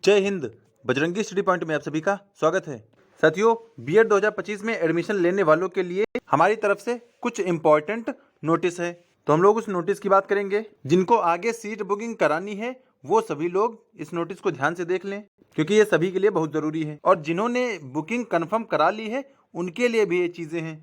जय Hind. Bajrangi study point में आप सभी का स्वागत है। साथियों, बीएड 2025 में एडमिशन लेने वालों के लिए हमारी तरफ से कुछ इम्पोर्टेंट नोटिस है, तो हम लोग उस नोटिस की बात करेंगे। जिनको आगे सीट बुकिंग करानी है वो सभी लोग इस नोटिस को ध्यान से देख लें, क्योंकि ये सभी के लिए बहुत ज़रूरी है। और जिन्होंने बुकिंग कन्फर्म करा ली है उनके लिए भी ये चीज़ें हैं।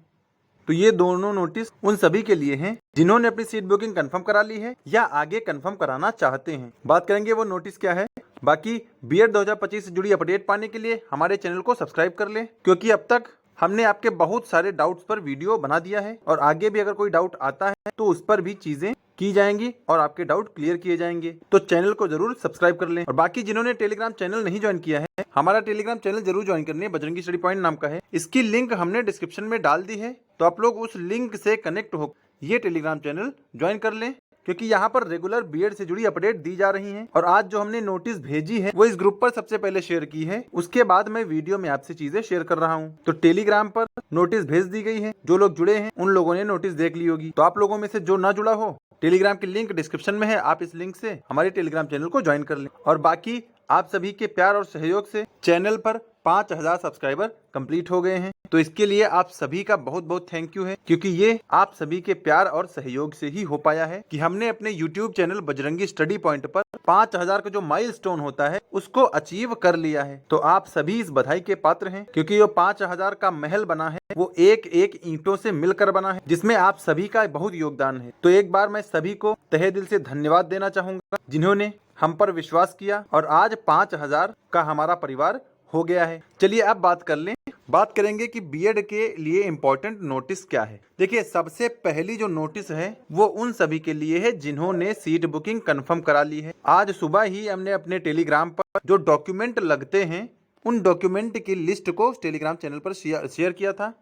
तो ये दोनों नोटिस उन सभी के लिए हैं जिन्होंने अपनी सीट बुकिंग कंफर्म करा ली है या आगे कंफर्म कराना चाहते हैं। बात करेंगे वो नोटिस क्या है। बाकी बीएड 2025 से जुड़ी अपडेट पाने के लिए हमारे चैनल को सब्सक्राइब कर लें, क्योंकि अब तक हमने आपके बहुत सारे डाउट्स पर वीडियो बना दिया है और आगे भी अगर कोई डाउट आता है तो उस पर भी चीजें की जाएंगी और आपके डाउट क्लियर किए जाएंगे। तो चैनल को जरूर सब्सक्राइब कर लें। और बाकी जिन्होंने टेलीग्राम चैनल नहीं ज्वाइन किया है, हमारा टेलीग्राम चैनल जरूर ज्वाइन करने, बजरंगी स्टडी पॉइंट नाम का है। इसकी लिंक हमने डिस्क्रिप्शन में डाल दी है, तो आप लोग उस लिंक से कनेक्ट हो ये टेलीग्राम चैनल ज्वाइन कर लें, क्योंकि यहाँ पर रेगुलर बीएड से जुड़ी अपडेट दी जा रही हैं। और आज जो हमने नोटिस भेजी है वो इस ग्रुप पर सबसे पहले शेयर की है, उसके बाद मैं वीडियो में आपसे चीजें शेयर कर रहा हूँ। तो टेलीग्राम पर नोटिस भेज दी गई है, जो लोग जुड़े हैं उन लोगों ने नोटिस देख ली होगी। तो आप लोगों में से जो ना जुड़ा हो, टेलीग्राम की लिंक डिस्क्रिप्शन में है, आप इस लिंक से हमारे टेलीग्राम चैनल को ज्वाइन कर लें। और बाकी आप सभी के प्यार और सहयोग से चैनल पर 5000 सब्सक्राइबर कंप्लीट हो गए हैं। तो इसके लिए आप सभी का बहुत बहुत थैंक यू है, क्योंकि ये आप सभी के प्यार और सहयोग से ही हो पाया है कि हमने अपने YouTube channel Bajrangi study point पर 5000 का जो माइलस्टोन होता है उसको अचीव कर लिया है। तो आप सभी इस बधाई के पात्र हैं, क्योंकि जो 5000 का महल बना है वो एक एक ईंटों से मिलकर बना है, जिसमें आप सभी का बहुत योगदान है। तो एक बार मैं सभी को तहे दिल से धन्यवाद देना चाहूंगा जिन्होंने हम पर विश्वास किया और आज 5000 का हमारा परिवार हो गया है। चलिए अब बात करेंगे कि बीएड के लिए इम्पोर्टेंट नोटिस क्या है। देखिए, सबसे पहली जो नोटिस है वो उन सभी के लिए है जिन्होंने सीट बुकिंग कंफर्म करा ली है। आज सुबह ही हमने अपने टेलीग्राम पर जो डॉक्यूमेंट लगते हैं उन डॉक्यूमेंट की लिस्ट को टेलीग्राम चैनल पर शेयर किया था,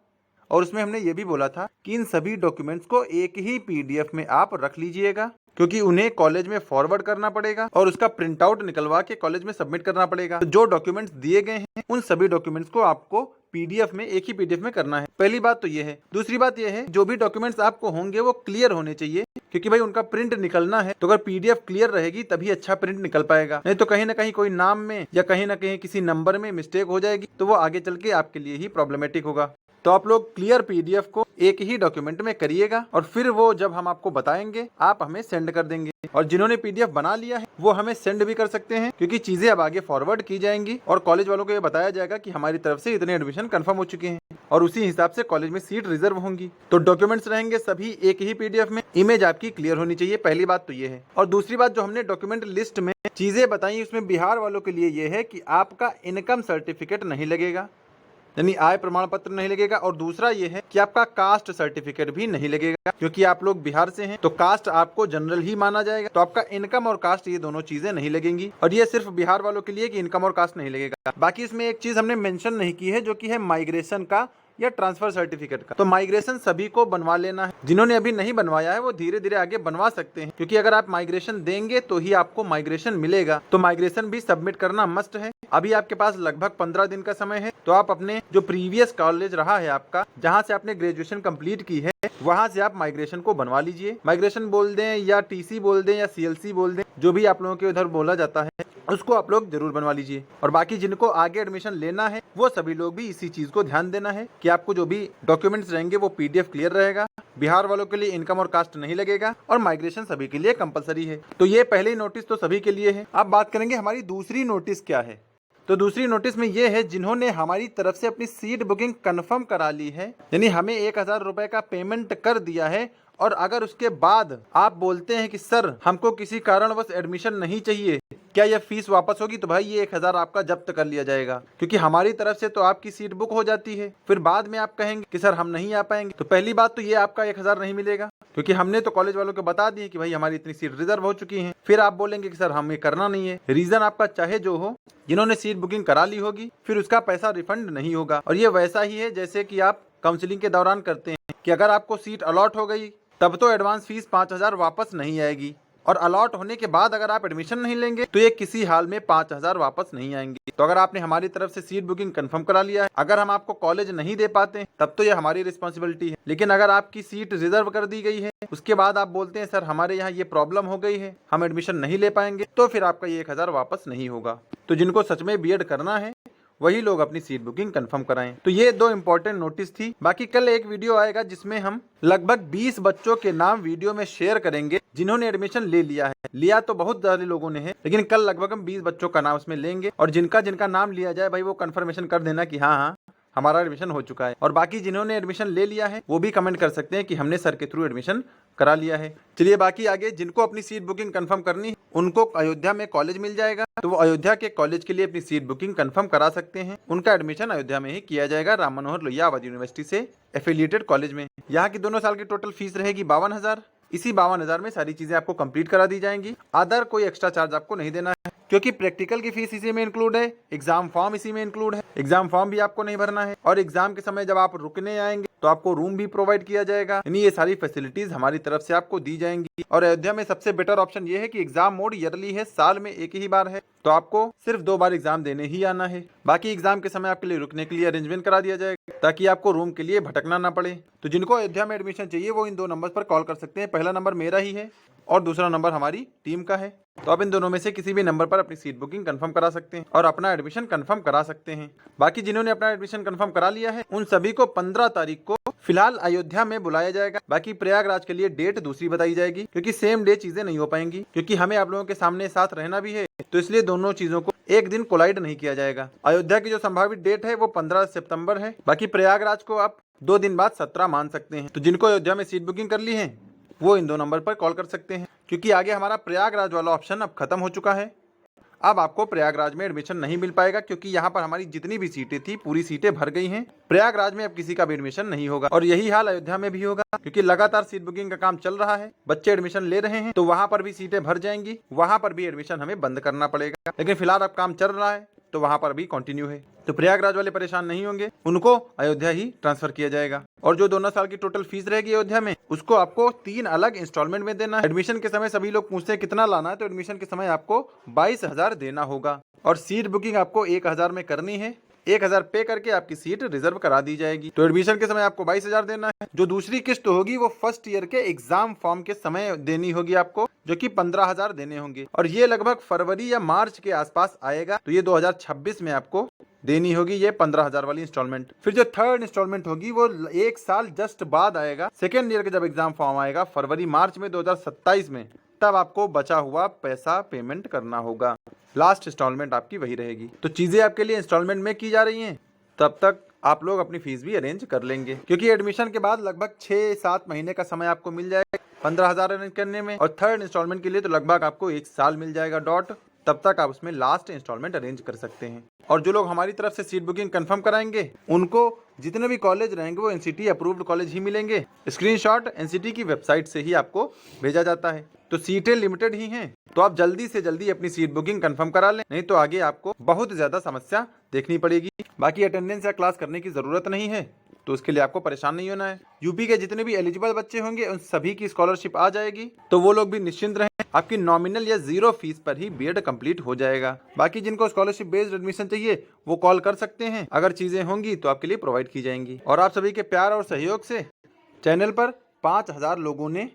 और उसमें हमने ये भी बोला था कि इन सभी डॉक्यूमेंट्स को एक ही पीडीएफ में आप रख लीजिएगा, क्योंकि उन्हें कॉलेज में फॉरवर्ड करना पड़ेगा और उसका प्रिंट आउट निकलवा के कॉलेज में सबमिट करना पड़ेगा। तो जो डॉक्यूमेंट्स दिए गए हैं उन सभी डॉक्यूमेंट्स को आपको पीडीएफ में, एक ही पीडीएफ में करना है। पहली बात तो ये है। दूसरी बात ये है, जो भी डॉक्यूमेंट्स आपको होंगे वो क्लियर होने चाहिए, क्योंकि भाई उनका प्रिंट निकलना है। तो अगर पीडीएफ क्लियर रहेगी तभी अच्छा प्रिंट निकल पाएगा, नहीं तो कहीं ना कहीं कोई नाम में या कहीं ना कहीं किसी नंबर में मिस्टेक हो जाएगी तो वो आगे चल के आपके लिए ही प्रॉब्लमेटिक होगा। तो आप लोग क्लियर पीडीएफ को एक ही डॉक्यूमेंट में करिएगा और फिर वो जब हम आपको बताएंगे आप हमें सेंड कर देंगे। और जिन्होंने पीडीएफ बना लिया है वो हमें सेंड भी कर सकते हैं, क्योंकि चीजें अब आगे फॉरवर्ड की जाएंगी और कॉलेज वालों को ये बताया जाएगा कि हमारी तरफ से इतने एडमिशन कंफर्म हो चुके हैं और उसी हिसाब से कॉलेज में सीट रिजर्व होंगी। तो डॉक्यूमेंट्स रहेंगे सभी एक ही पीडीएफ में। इमेज आपकी क्लियर होनी चाहिए, पहली बात तो ये है। और दूसरी बात, जो हमने डॉक्यूमेंट लिस्ट में चीजें बताई उसमें बिहार वालों के लिए ये है कि आपका इनकम सर्टिफिकेट नहीं लगेगा, यानी आय प्रमाण पत्र नहीं लगेगा। और दूसरा ये है कि आपका कास्ट सर्टिफिकेट भी नहीं लगेगा, क्योंकि आप लोग बिहार से हैं तो कास्ट आपको जनरल ही माना जाएगा। तो आपका इनकम और कास्ट ये दोनों चीजें नहीं लगेंगी। और ये सिर्फ बिहार वालों के लिए कि इनकम और कास्ट नहीं लगेगा। बाकी इसमें एक चीज हमने मेंशन नहीं की है, जो कि है माइग्रेशन का या ट्रांसफर सर्टिफिकेट का। तो माइग्रेशन सभी को बनवा लेना है। जिन्होंने अभी नहीं बनवाया है वो धीरे धीरे आगे बनवा सकते हैं, क्योंकि अगर आप माइग्रेशन देंगे तो ही आपको माइग्रेशन मिलेगा। तो माइग्रेशन भी सबमिट करना मस्ट है। अभी आपके पास लगभग 15 दिन का समय है, तो आप अपने जो प्रीवियस कॉलेज रहा है आपका, जहां से आपने ग्रेजुएशन कंप्लीट की है, वहां से आप माइग्रेशन को बनवा लीजिए। माइग्रेशन बोल दें या टीसी बोल दें या सीएलसी बोल दें, जो भी आप लोगों के उधर बोला जाता है, उसको आप लोग जरूर बनवा लीजिए। और बाकी जिनको आगे एडमिशन लेना है वो सभी लोग भी इसी चीज को ध्यान देना है कि आपको जो भी डॉक्यूमेंट्स रहेंगे वो पीडीएफ क्लियर रहेगा। बिहार वालों के लिए इनकम और कास्ट नहीं लगेगा और माइग्रेशन सभी के लिए कंपलसरी है। तो ये पहली नोटिस तो सभी के लिए है। अब बात करेंगे हमारी दूसरी नोटिस क्या है। तो दूसरी नोटिस में ये है, जिन्होंने हमारी तरफ से अपनी सीट बुकिंग कंफर्म करा ली है, यानी हमें 1000 रुपए का पेमेंट कर दिया है, और अगर उसके बाद आप बोलते हैं कि सर हमको किसी कारणवश एडमिशन नहीं चाहिए, क्या यह फीस वापस होगी, तो भाई ये 1000 आपका जब्त कर लिया जाएगा, क्योंकि हमारी तरफ से तो आपकी सीट बुक हो जाती है। फिर बाद में आप कहेंगे कि सर हम नहीं आ पाएंगे, तो पहली बात तो ये आपका 1000 नहीं मिलेगा, क्योंकि हमने तो कॉलेज वालों को बता दिए कि भाई हमारी इतनी सीट रिजर्व हो चुकी है। फिर आप बोलेंगे कि सर हमें करना नहीं है। रीजन आपका चाहे जो हो, जिन्होंने सीट बुकिंग करा ली होगी फिर उसका पैसा रिफंड नहीं होगा। और ये वैसा ही है जैसे कि आप काउंसलिंग के दौरान करते हैं कि अगर आपको सीट अलॉट हो गई तब तो एडवांस फीस 5000 वापस नहीं आएगी, और अलॉट होने के बाद अगर आप एडमिशन नहीं लेंगे तो ये किसी हाल में 5,000 वापस नहीं आएंगे। तो अगर आपने हमारी तरफ से सीट बुकिंग कंफर्म करा लिया है, अगर हम आपको कॉलेज नहीं दे पाते तब तो ये हमारी रिस्पॉन्सिबिलिटी है। लेकिन अगर आपकी सीट रिजर्व कर दी गई है, उसके बाद आप बोलते हैं सर हमारे यहाँ ये प्रॉब्लम हो गई है, हम एडमिशन नहीं ले पाएंगे, तो फिर आपका ये 1,000 वापस नहीं होगा। तो जिनको सच में बीएड करना है वही लोग अपनी सीट बुकिंग कंफर्म कराएं। तो ये 2 इंपॉर्टेंट नोटिस थी। बाकी कल एक वीडियो आएगा जिसमें हम लगभग 20 बच्चों के नाम वीडियो में शेयर करेंगे जिन्होंने एडमिशन ले लिया है। लिया तो बहुत ज्यादा लोगों ने है, लेकिन कल लगभग हम 20 बच्चों का नाम उसमें लेंगे और जिनका जिनका नाम लिया जाए भाई वो कंफर्मेशन कर देना कि हाँ हमारा एडमिशन हो चुका है। और बाकी जिन्होंने एडमिशन ले लिया है वो भी कमेंट कर सकते हैं कि हमने सर के थ्रू एडमिशन करा लिया है। चलिए बाकी आगे जिनको अपनी सीट बुकिंग कंफर्म करनी है उनको अयोध्या में कॉलेज मिल जाएगा, तो वो अयोध्या के कॉलेज के लिए अपनी सीट बुकिंग कंफर्म करा सकते हैं। उनका एडमिशन अयोध्या में ही किया जाएगा, राम मनोहर लोहिया अवध यूनिवर्सिटी से एफिलिएटेड कॉलेज में। यहाँ की दोनों साल की टोटल फीस रहेगी 52,000। इसी 52,000 में सारी चीजें आपको कंप्लीट करा दी जाएंगी। अदर कोई एक्स्ट्रा चार्ज आपको नहीं देना है, क्योंकि प्रैक्टिकल की फीस इसी में इंक्लूड है, एग्जाम फॉर्म इसी में इंक्लूड है। एग्जाम फॉर्म भी आपको नहीं भरना है और एग्जाम के समय जब आप रुकने आएंगे तो आपको रूम भी प्रोवाइड किया जाएगा। यानी ये सारी फैसिलिटीज हमारी तरफ से आपको दी जाएंगी। और अयोध्या में सबसे बेटर ऑप्शन ये है कि एग्जाम मोड ईयरली है, साल में एक ही बार है, तो आपको सिर्फ 2 बार एग्जाम देने ही आना है। बाकी एग्जाम के समय आपके लिए रुकने के लिए अरेंजमेंट करा दिया जाएगा ताकि आपको रूम के लिए भटकना ना पड़े। तो जिनको अयोध्या में एडमिशन चाहिए वो इन 2 नंबर पर कॉल कर सकते हैं। पहला नंबर मेरा ही है और दूसरा नंबर हमारी टीम का है। तो आप इन दोनों में से किसी भी नंबर पर अपनी सीट बुकिंग कंफर्म करा सकते हैं और अपना एडमिशन कंफर्म करा सकते हैं। बाकी जिन्होंने अपना एडमिशन कंफर्म करा लिया है उन सभी को 15 तारीख को फिलहाल अयोध्या में बुलाया जाएगा। बाकी प्रयागराज के लिए डेट दूसरी बताई जाएगी, क्योंकि सेम डे चीजें नहीं हो पाएंगी, क्योंकि हमें आप लोगों के सामने साथ रहना भी है, तो इसलिए दोनों चीजों को एक दिन कोलाइड नहीं किया जाएगा। अयोध्या की जो संभावित डेट है वो 15 सितंबर है। बाकी प्रयागराज को आप 2 दिन बाद 17 मान सकते हैं। तो जिनको अयोध्या में सीट बुकिंग कर ली है वो इन 2 नंबर पर कॉल कर सकते हैं, क्योंकि आगे हमारा प्रयागराज वाला ऑप्शन अब खत्म हो चुका है। अब आपको प्रयागराज में एडमिशन नहीं मिल पाएगा, क्योंकि यहाँ पर हमारी जितनी भी सीटें थी पूरी सीटें भर गई हैं। प्रयागराज में अब किसी का भी एडमिशन नहीं होगा और यही हाल अयोध्या में भी होगा, क्योंकि लगातार सीट बुकिंग का काम चल रहा है, बच्चे एडमिशन ले रहे हैं, तो वहाँ पर भी सीटें भर जाएंगी, वहाँ पर भी एडमिशन हमें बंद करना पड़ेगा। लेकिन फिलहाल अब काम चल रहा है तो वहाँ पर भी कंटिन्यू है। तो प्रयागराज वाले परेशान नहीं होंगे, उनको अयोध्या ही ट्रांसफर किया जाएगा। और जो 2 साल की टोटल फीस रहेगी अयोध्या में उसको आपको 3 अलग इंस्टॉलमेंट में देना है। एडमिशन के समय सभी लोग पूछते हैं कितना लाना है, तो एडमिशन के समय आपको 22,000 देना होगा और सीट बुकिंग आपको 1,000 में करनी है। 1,000 पे करके आपकी सीट रिजर्व करा दी जाएगी। तो एडमिशन के समय आपको 22,000 देना है। जो दूसरी किस्त होगी वो फर्स्ट ईयर के एग्जाम फॉर्म के समय देनी होगी आपको, जो कि 15,000 देने होंगे और ये लगभग फरवरी या मार्च के आसपास आएगा। तो ये 2026 में आपको देनी होगी ये 15,000 वाली इंस्टॉलमेंट। फिर जो थर्ड इंस्टॉलमेंट होगी वो 1 साल जस्ट बाद आएगा, सेकेंड ईयर के जब एग्जाम फॉर्म आएगा फरवरी मार्च में 2027 में, तब आपको बचा हुआ पैसा पेमेंट करना होगा। लास्ट इंस्टॉलमेंट आपकी वही रहेगी। तो चीजें आपके लिए इंस्टॉलमेंट में की जा रही हैं, तब तक आप लोग अपनी फीस भी अरेंज कर लेंगे, क्योंकि एडमिशन के बाद लगभग 6-7 महीने का समय आपको मिल जाएगा 15,000 अरेंज करने में, और थर्ड इंस्टॉलमेंट के लिए तो लगभग आपको 1 साल मिल जाएगा डॉट। तब तक आप उसमें लास्ट इंस्टॉलमेंट अरेंज कर सकते हैं। और जो लोग हमारी तरफ से सीट बुकिंग कंफर्म कराएंगे उनको जितने भी कॉलेज रहेंगे वो एनसीटी अप्रूव्ड कॉलेज ही मिलेंगे। स्क्रीनशॉट एनसीटी की वेबसाइट से ही आपको भेजा जाता है। तो सीटें लिमिटेड ही हैं, तो आप जल्दी से जल्दी अपनी सीट बुकिंग कंफर्म करा लें, नहीं तो आगे आपको बहुत ज्यादा समस्या देखनी पड़ेगी। बाकी अटेंडेंस या क्लास करने की जरूरत नहीं है, तो उसके लिए आपको परेशान नहीं होना है। यूपी के जितने भी एलिजिबल बच्चे होंगे उन सभी की स्कॉलरशिप आ जाएगी, तो वो लोग भी निश्चिंत रहें, आपकी नॉमिनल या 0 फीस पर ही बीएड कंप्लीट हो जाएगा। बाकी जिनको स्कॉलरशिप बेस्ड एडमिशन चाहिए वो कॉल कर सकते हैं, अगर चीजें होंगी तो आपके लिए प्रोवाइड की जाएंगी। और आप सभी के प्यार और सहयोग से चैनल पर 5,000 लोगों ने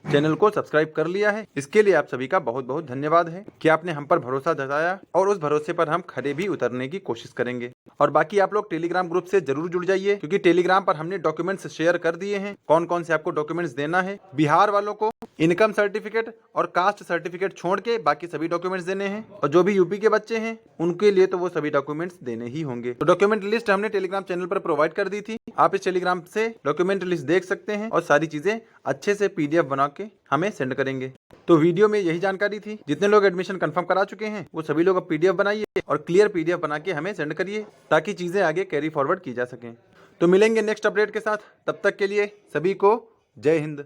चैनल को सब्सक्राइब कर लिया है। इसके लिए आप सभी का बहुत बहुत धन्यवाद है कि आपने हम पर भरोसा जताया, और उस भरोसे पर हम खरे भी उतरने की कोशिश करेंगे। और बाकी आप लोग टेलीग्राम ग्रुप से जरूर जुड़ जाइए, क्योंकि टेलीग्राम पर हमने डॉक्यूमेंट्स शेयर कर दिए हैं, कौन कौन से आपको डॉक्यूमेंट्स देना है। बिहार वालों को इनकम सर्टिफिकेट और कास्ट सर्टिफिकेट छोड़ के बाकी सभी डॉक्यूमेंट्स देने हैं, और जो भी यूपी के बच्चे हैं उनके लिए तो वो सभी डॉक्यूमेंट्स देने ही होंगे। तो डॉक्यूमेंट लिस्ट हमने टेलीग्राम चैनल पर प्रोवाइड कर दी थी, आप इस टेलीग्राम से डॉक्यूमेंट लिस्ट देख सकते हैं और सारी चीजें अच्छे से PDF बना के हमें सेंड करेंगे। तो वीडियो में यही जानकारी थी। जितने लोग एडमिशन कंफर्म करा चुके हैं वो सभी लोग अब PDF बनाइए और क्लियर PDF बना के हमें सेंड करिए, ताकि चीजें आगे कैरी फॉरवर्ड की जा सकें। तो मिलेंगे नेक्स्ट अपडेट के साथ, तब तक के लिए सभी को जय हिंद।